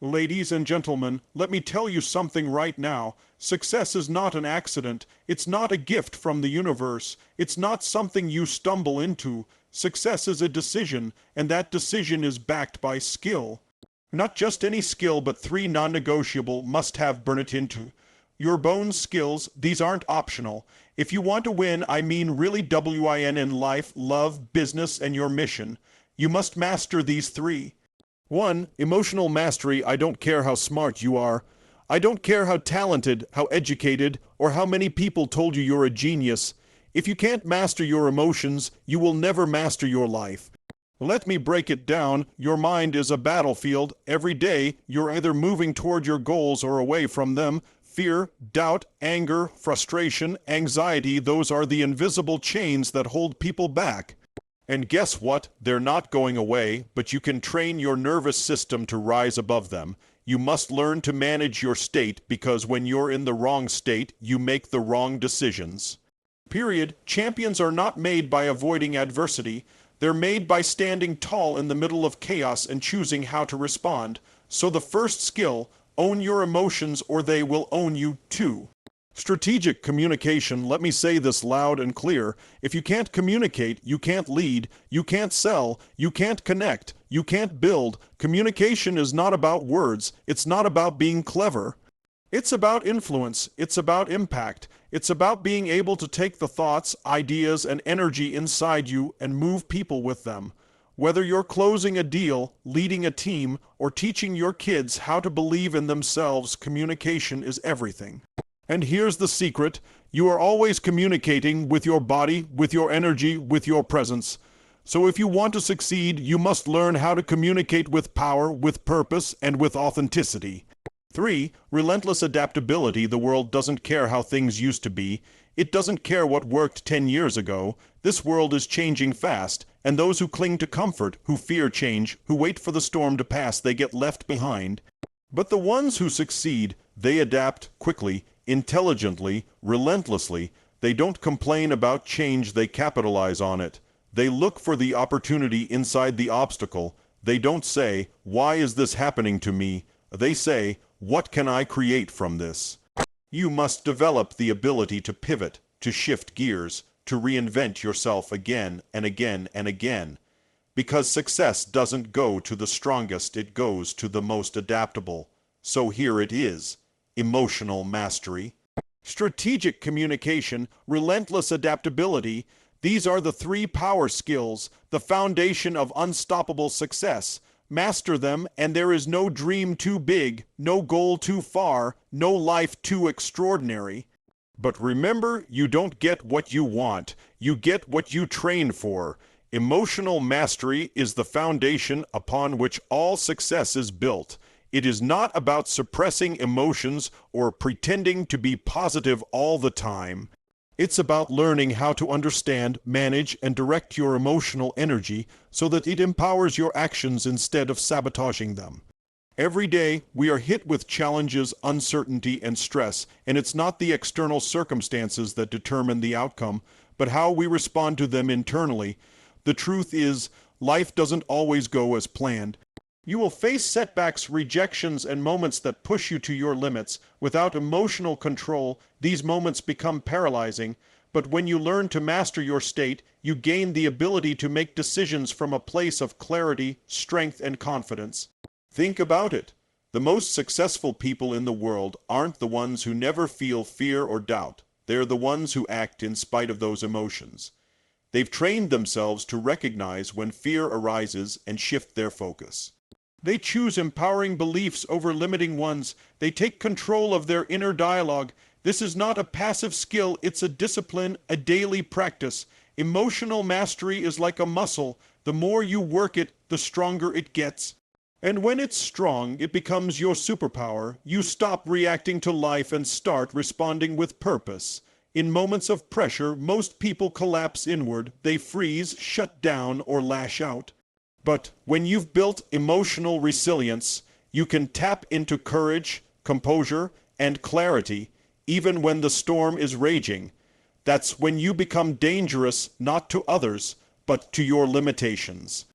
Ladies and gentlemen, let me tell you something right now. Success is not an accident. It's not a gift from the universe. It's not something you stumble into. Success is a decision, and that decision is backed by skill. Not just any skill, but three non-negotiable must-have burn it into. Your bones skills, these aren't optional. If you want to win, I mean really win in life, love, business, and your mission. You must master these three. 1. Emotional mastery. I don't care how smart you are. I don't care how talented, how educated, or how many people told you you're a genius. If you can't master your emotions, you will never master your life. Let me break it down. Your mind is a battlefield. Every day, you're either moving toward your goals or away from them. Fear, doubt, anger, frustration, anxiety, those are the invisible chains that hold people back. And guess what? They're not going away, but you can train your nervous system to rise above them. You must learn to manage your state, because when you're in the wrong state, you make the wrong decisions. Period. Champions are not made by avoiding adversity. They're made by standing tall in the middle of chaos and choosing how to respond. So the first skill, own your emotions or they will own you too. Strategic communication. Let me say this loud and clear. If you can't communicate, you can't lead, you can't sell, you can't connect, you can't build. Communication is not about words. It's not about being clever. It's about influence. It's about impact. It's about being able to take the thoughts, ideas, and energy inside you and move people with them. Whether you're closing a deal, leading a team, or teaching your kids how to believe in themselves, communication is everything. And here's the secret. You are always communicating with your body, with your energy, with your presence. So if you want to succeed, you must learn how to communicate with power, with purpose, and with authenticity. 3. Relentless adaptability. The world doesn't care how things used to be. It doesn't care what worked 10 years ago. This world is changing fast, and those who cling to comfort, who fear change, who wait for the storm to pass, they get left behind. But the ones who succeed, they adapt quickly, intelligently, relentlessly. They don't complain about change, they capitalize on it. They look for the opportunity inside the obstacle. They don't say, "Why is this happening to me?" They say, "What can I create from this?" You must develop the ability to pivot, to shift gears, to reinvent yourself again and again and again. Because success doesn't go to the strongest, it goes to the most adaptable. So here it is. Emotional mastery, strategic communication, relentless adaptability. These are the three power skills, the foundation of unstoppable success. Master them, and there is no dream too big, no goal too far, no life too extraordinary. But remember, you don't get what you want, you get what you train for. Emotional mastery is the foundation upon which all success is built. It is not about suppressing emotions or pretending to be positive all the time. It's about learning how to understand, manage, and direct your emotional energy so that it empowers your actions instead of sabotaging them. Every day, we are hit with challenges, uncertainty, and stress, and it's not the external circumstances that determine the outcome, but how we respond to them internally. The truth is, life doesn't always go as planned. You will face setbacks, rejections, and moments that push you to your limits. Without emotional control, these moments become paralyzing. But when you learn to master your state, you gain the ability to make decisions from a place of clarity, strength, and confidence. Think about it. The most successful people in the world aren't the ones who never feel fear or doubt. They're the ones who act in spite of those emotions. They've trained themselves to recognize when fear arises and shift their focus. They choose empowering beliefs over limiting ones. They take control of their inner dialogue. This is not a passive skill, it's a discipline, a daily practice. Emotional mastery is like a muscle. The more you work it, the stronger it gets. And when it's strong, it becomes your superpower. You stop reacting to life and start responding with purpose. In moments of pressure, most people collapse inward. They freeze, shut down, or lash out. But when you've built emotional resilience, you can tap into courage, composure, and clarity, even when the storm is raging. That's when you become dangerous not to others, but to your limitations.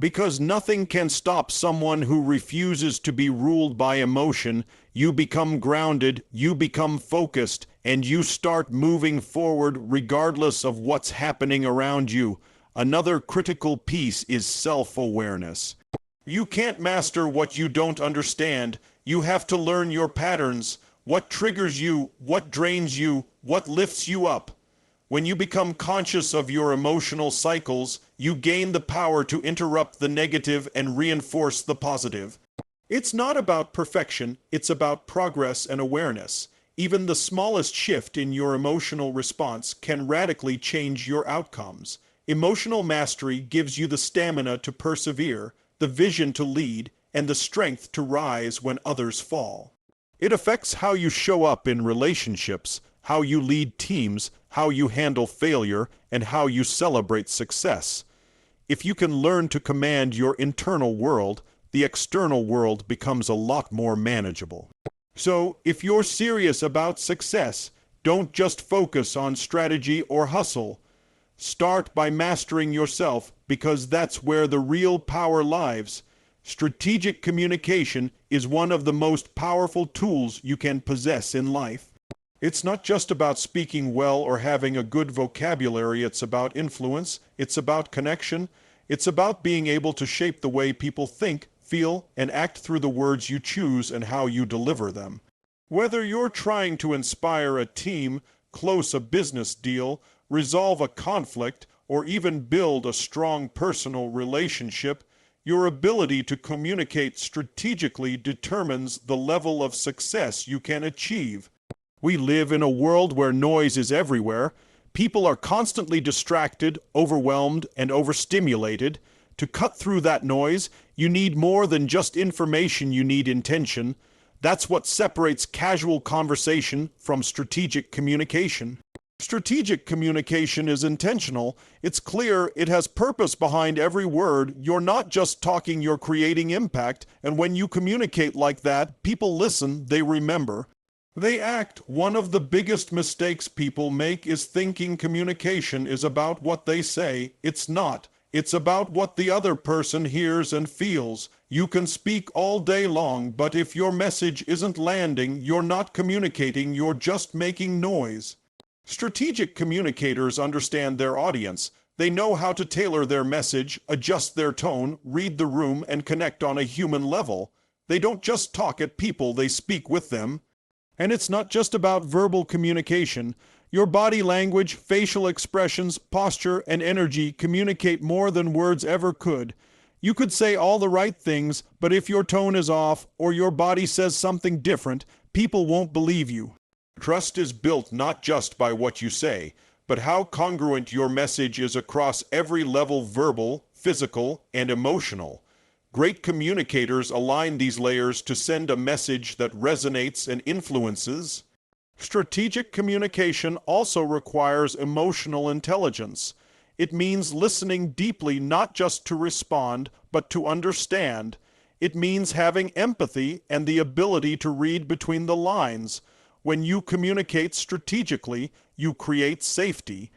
Because nothing can stop someone who refuses to be ruled by emotion. You become grounded, you become focused, and you start moving forward regardless of what's happening around you. Another critical piece is self-awareness. You can't master what you don't understand. You have to learn your patterns, what triggers you, what drains you, what lifts you up. When you become conscious of your emotional cycles, you gain the power to interrupt the negative and reinforce the positive. It's not about perfection, it's about progress and awareness. Even the smallest shift in your emotional response can radically change your outcomes. Emotional mastery gives you the stamina to persevere, the vision to lead, and the strength to rise when others fall. It affects how you show up in relationships, how you lead teams, how you handle failure, and how you celebrate success. If you can learn to command your internal world, the external world becomes a lot more manageable. So, if you're serious about success, don't just focus on strategy or hustle. Start by mastering yourself, because that's where the real power lies. Strategic communication is one of the most powerful tools you can possess in life. It's not just about speaking well or having a good vocabulary. It's about influence, it's about connection, it's about being able to shape the way people think, feel, and act through the words you choose and how you deliver them. Whether you're trying to inspire a team, close a business deal, resolve a conflict, or even build a strong personal relationship, your ability to communicate strategically determines the level of success you can achieve. We live in a world where noise is everywhere. People are constantly distracted, overwhelmed, and overstimulated. To cut through that noise, you need more than just information, you need intention. That's what separates casual conversation from strategic communication. Strategic communication is intentional. It's clear, it has purpose behind every word. You're not just talking, you're creating impact. And when you communicate like that, people listen, they remember. They act. One of the biggest mistakes people make is thinking communication is about what they say. It's not. It's about what the other person hears and feels. You can speak all day long, but if your message isn't landing, you're not communicating, you're just making noise. Strategic communicators understand their audience. They know how to tailor their message, adjust their tone, read the room, and connect on a human level. They don't just talk at people, they speak with them. And it's not just about verbal communication. Your body language, facial expressions, posture, and energy communicate more than words ever could. You could say all the right things, but if your tone is off or your body says something different, people won't believe you. Trust is built not just by what you say, but how congruent your message is across every level: verbal, physical, and emotional. Great communicators align these layers to send a message that resonates and influences. Strategic communication also requires emotional intelligence. It means listening deeply, not just to respond, but to understand. It means having empathy and the ability to read between the lines. When you communicate strategically, you create safety.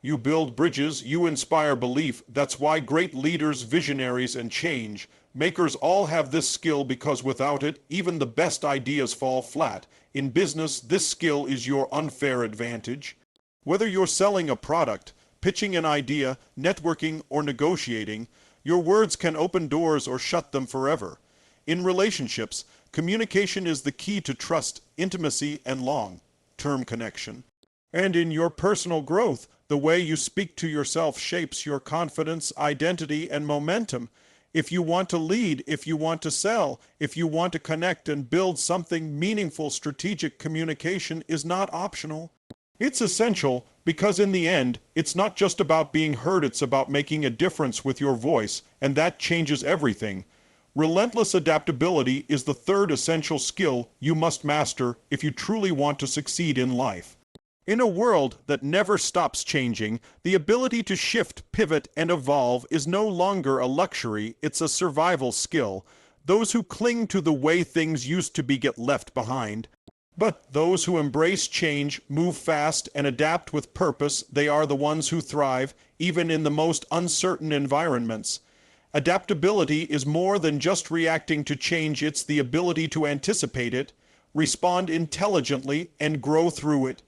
You build bridges, you inspire belief. That's why great leaders, visionaries, and change makers all have this skill, because without it, even the best ideas fall flat. In business, this skill is your unfair advantage. Whether you're selling a product, pitching an idea, networking, or negotiating, your words can open doors or shut them forever. In relationships, communication is the key to trust, intimacy, and long-term connection. And in your personal growth, the way you speak to yourself shapes your confidence, identity, and momentum. If you want to lead, if you want to sell, if you want to connect and build something meaningful, strategic communication is not optional. It's essential, because in the end, it's not just about being heard, it's about making a difference with your voice, and that changes everything. Relentless adaptability is the third essential skill you must master if you truly want to succeed in life. In a world that never stops changing, the ability to shift, pivot, and evolve is no longer a luxury, it's a survival skill. Those who cling to the way things used to be get left behind. But those who embrace change, move fast, and adapt with purpose, they are the ones who thrive, even in the most uncertain environments. Adaptability is more than just reacting to change, it's the ability to anticipate it, respond intelligently, and grow through it.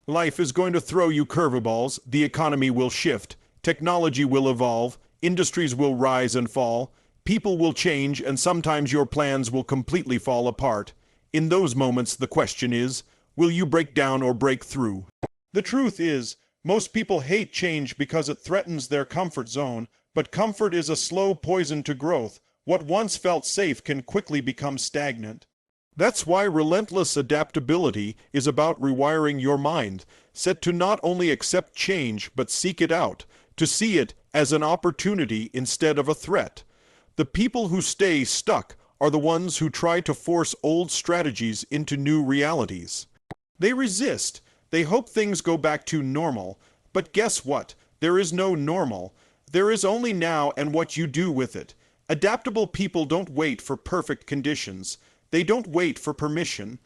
Life is going to throw you curveballs, the economy will shift, technology will evolve, industries will rise and fall, people will change, and sometimes your plans will completely fall apart. In those moments, the question is, will you break down or break through? The truth is, most people hate change because it threatens their comfort zone, but comfort is a slow poison to growth. What once felt safe can quickly become stagnant. That's why relentless adaptability is about rewiring your mind, set to not only accept change, but seek it out, to see it as an opportunity instead of a threat. The people who stay stuck are the ones who try to force old strategies into new realities. They resist. They hope things go back to normal. But guess what? There is no normal. There is only now and what you do with it. Adaptable people don't wait for perfect conditions. They don't wait for permission.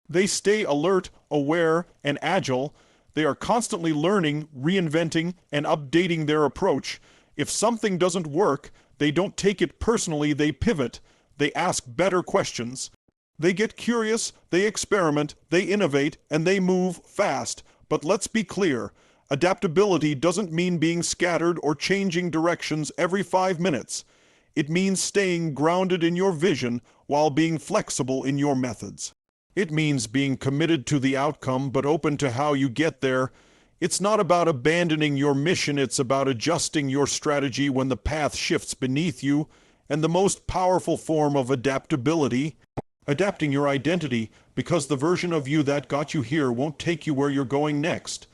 They stay alert, aware, and agile. They are constantly learning, reinventing, and updating their approach. If something doesn't work, they don't take it personally, they pivot. They ask better questions. They get curious, they experiment, they innovate, and they move fast. But let's be clear, adaptability doesn't mean being scattered or changing directions every 5 minutes. It means staying grounded in your vision while being flexible in your methods. It means being committed to the outcome but open to how you get there. It's not about abandoning your mission, it's about adjusting your strategy when the path shifts beneath you. And the most powerful form of adaptability, adapting your identity, because the version of you that got you here won't take you where you're going next.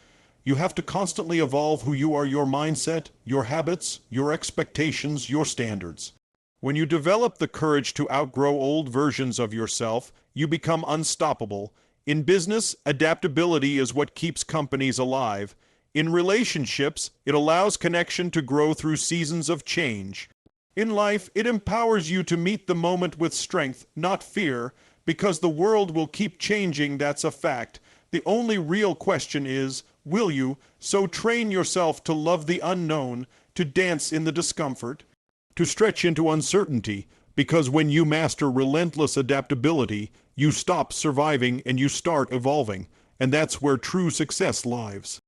You have to constantly evolve who you are, your mindset, your habits, your expectations, your standards. When you develop the courage to outgrow old versions of yourself, you become unstoppable. In business, adaptability is what keeps companies alive. In relationships, it allows connection to grow through seasons of change. In life, it empowers you to meet the moment with strength, not fear, because the world will keep changing, that's a fact. The only real question is, will you? So train yourself to love the unknown, to dance in the discomfort, to stretch into uncertainty, because when you master relentless adaptability, you stop surviving and you start evolving, and that's where true success lies.